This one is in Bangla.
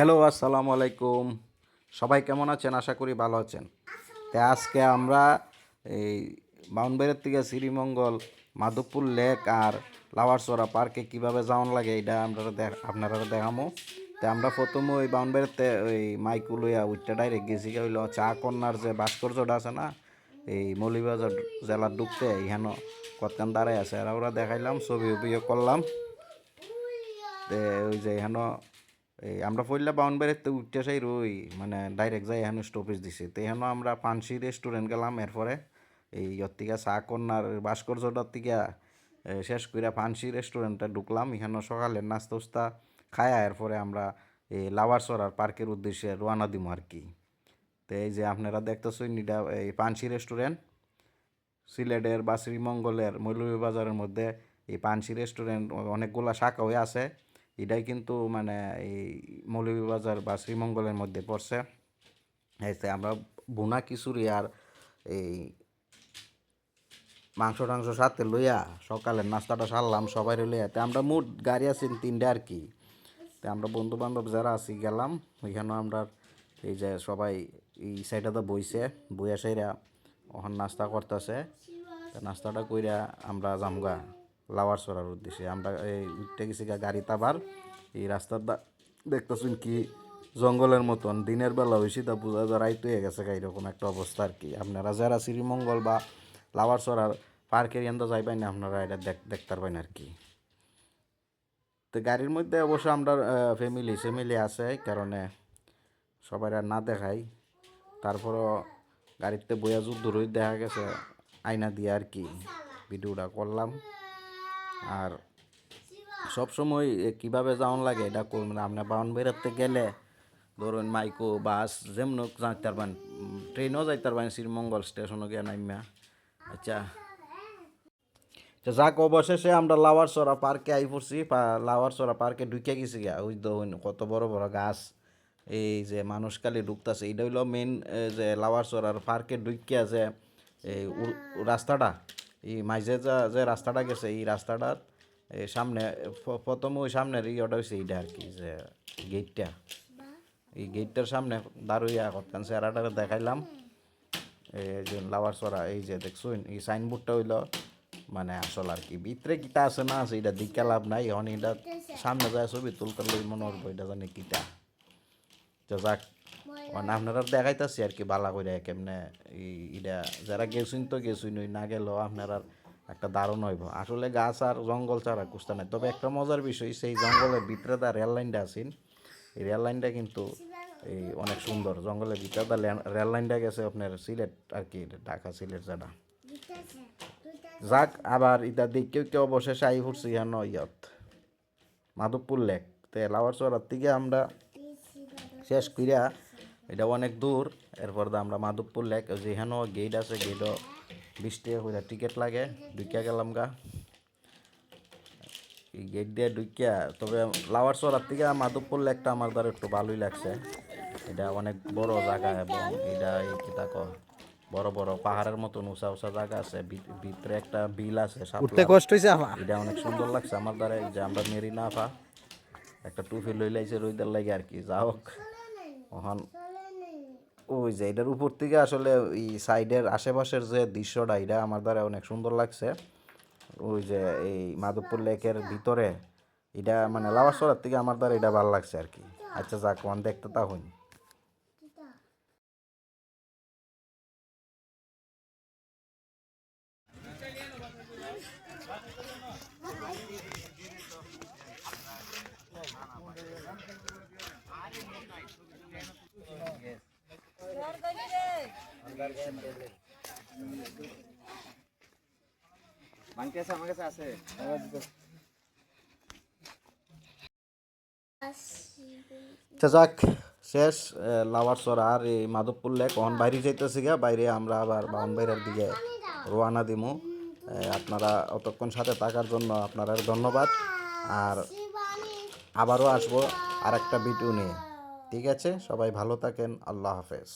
হ্যালো, আসসালামু আলাইকুম। সবাই কেমন আছেন? আশা করি ভালো আছেন। আজকে আমরা এই বাউনবাড়ির থেকে শ্রীমঙ্গল, মাধবপুর লেক আর লাওয়ারচরা পার্কে কীভাবে যাওয়ান লাগে এটা আপনারা দেখামো। আমরা প্রথমে ওই বাউনবাড়িতে ওই মাইকু লইয়া উঠতে ডাইরেক্ট গেছি হইল চা কন্যার যে ভাস্কর্যটা আছে না, এই মৌলভীবাজার জেলার ঢুকতে এখানে কতক্ষণ দাঁড়ায় আছে আর ওরা দেখাইলাম, ছবি উবিও করলাম। ওই যে এখানে এই আমরা পইলা বাউনবাড়িতে উঠতে চাই রই মানে ডাইরেক্ট যাই এখানে স্টপেজ দিছে। তো এখানে আমরা পানসি রেস্টুরেন্ট গেলাম, এরপরে এই থেকে চা কন্যার ভাস্কর্যটার থেকে শেষ করে পানসি রেস্টুরেন্টে ঢুকলাম। এখানে সকালের নাস্তা উস্তা খায়া এরপরে আমরা এই লাওয়ারচরার পার্কের উদ্দেশ্যে রওনা দিব আর কি। তো এই যে আপনারা দেখতেছেন এটা এই পানসি রেস্টুরেন্ট, সিলেটের বা শ্রীমঙ্গলের মৌলভীবাজারের মধ্যে এই পানসি রেস্টুরেন্ট অনেকগুলা শাখা হয়ে আছে। এটাই কিন্তু মানে এই মৌলভীবাজার বা শ্রীমঙ্গলের মধ্যে পড়ছে। এতে আমরা ভুনা খিচুড়ি আর এই মাংস টাংস সাথে লইয়া সকালের নাস্তাটা সারলাম সবাই লইয়া। আমরা মোট গাড়ি আছি তিনটে আর কি। আমরা বন্ধু বান্ধব যারা আছি গেলাম ওইখানে আমরা এই যে সবাই এই সাইডে বইছে, বইয়া সাইরা ওখানে নাস্তা করতেছে। নাস্তাটা কইরা আমরা জামগা লাওয়ারচরার উদ্দেশ্যে। আমরা এই উঠতে গেছি গাড়ি তাবার এই রাস্তাটা দেখতেছেন কি জঙ্গলের মতন, দিনের বেলা হয়েছি তা বোঝা যায় রাইত হয়ে গেছে এরকম একটা অবস্থা আর কি। আপনারা যারা শ্রীমঙ্গল বা লাওয়ারচরার পার্কের এন্দ যাইবেন না, আপনারা এটা দেখতে পারবেন আর কি। তো গাড়ির মধ্যে অবশ্য আমরা ফ্যামিলি আছে কারণে সবাই আর না দেখাই, তারপরও গাড়িতে বইয়া যুদ্ধ রই দেখা গেছে আয়না দিয়ে আর কি ভিডিওটা করলাম। আর সবসময় কীভাবে যাওয়ান লাগে এটা করবেন। আপনার বাউনবাড়িতে গেলে ধরুন মাইকো বাস যেমন যাইতে পারবেন, ট্রেনও যাইতে পারবেন শ্রীমঙ্গল স্টেশনও গিয়ে নাইমা। আচ্ছা যাক, অবশেষে আমরা লাওয়ারচরা পার্কে আই পড়ছি। লাওয়ারচরা পার্কে ঢুকে গেছি গিয়া। ওই দেখুন কত বড় বড় গাছ, এই যে মানুষকালি ঢুকতেছে। এইটা হইলো মেন যে লাওয়ারচরার পার্কে ঢুকে আছে এই রাস্তাটা, এই মাঝে যে রাস্তাটা গেছে এই রাস্তাটার এই সামনে প্রথম ওই সামনের ইয়েটা হয়েছে এইটা আর কি, যে গেটটা, এই গেটটার সামনে দাঁড়িয়ে করতেন চেহারাটা দেখাইলাম। এই যে লাওয়ারচরা এই যে দেখছুন এই সাইনবোর্ডটা হইলো মানে আসল আর কি। ভিতরে কিতা আছে না আছে এটা দিকে লাভ নাই, এখন এটা সামনে যায় ছবি তুলতে লই মনে হবো এটা জানি কিতা। তো যাক আপনারা দেখাইতেছি আর কি বালা করে কেমনে এটা যারা গেছুন তো গেছুন, ওই না গেলেও আপনারা একটা দারুণ হইব। আসলে গাছ আর জঙ্গল ছাড়া কুস্তা নাই। তবে একটা মজার বিষয়, সেই জঙ্গলের ভিতরে দা রেল লাইনটা আছেন, এই রেল লাইনটা কিন্তু এই অনেক সুন্দর। জঙ্গলের ভিতরে দা রেল লাইনটা গেছে আপনার সিলেট আর কি, ঢাকা সিলেট যেটা। যাক আবার এটা দেখেও কেউ অবশেষে আই ফুটছি এখন ইয়ত মাধবপুর লেক। তো লাওয়ারচরার থেকে আমরা শেষ করিয়া এটা অনেক দূর, এরপর আমরা মাধবপুর লেক যেখানেও গেট আছে, গেটও 20 টাকা করে টিকিট লাগে। ঢুকিয়া গেলাম গা এই গেট দিয়ে ঢুকিয়া। তবে লাওয়ারচরার থেকে মাধবপুর লেকটা আমার দ্বারা একটু ভালোই লাগছে। এটা অনেক বড় জায়গা এবং এটা এই কিতা কয় বড় বড় পাহাড়ের মতন উঁচা উঁচা জায়গা আছে, ভিতরে একটা বিল আছে, উঠতে কষ্ট হয়েছে আমার। এটা অনেক সুন্দর লাগছে আমার দ্বারা। এই যে আমরা মেরিনা আফা একটা টুফি লই লাইছে রইদার লাগে আর কি। যা হোক ওখান ওই যে এটার উপর থেকে আসলে এই সাইডের আশেপাশের যে দৃশ্যটা এটা আমার দ্বারা অনেক সুন্দর লাগছে। ওই যে এই মাধবপুর লেকের ভিতরে এটা মানে লাওয়ারচরার থেকে আমার দ্বারা এটা ভালো লাগছে আর কি। আচ্ছা যাক কোন দেখতে তা হইন। আমার কাছে আছে যাক শেষ লাওয়ারচরা আর এই মাধবপুর লেক। অন বাইরে যাইতেছি গা, বাইরে আমরা আবার বাউনবাড়ির দিকে রওনা দিমু। আপনারা অতক্ষণ সাথে থাকার জন্য আপনারা ধন্যবাদ। আর আবারও আসবো আর একটা ভিডিও নিয়ে। ঠিক আছে, সবাই ভালো থাকেন, আল্লাহ হাফেজ।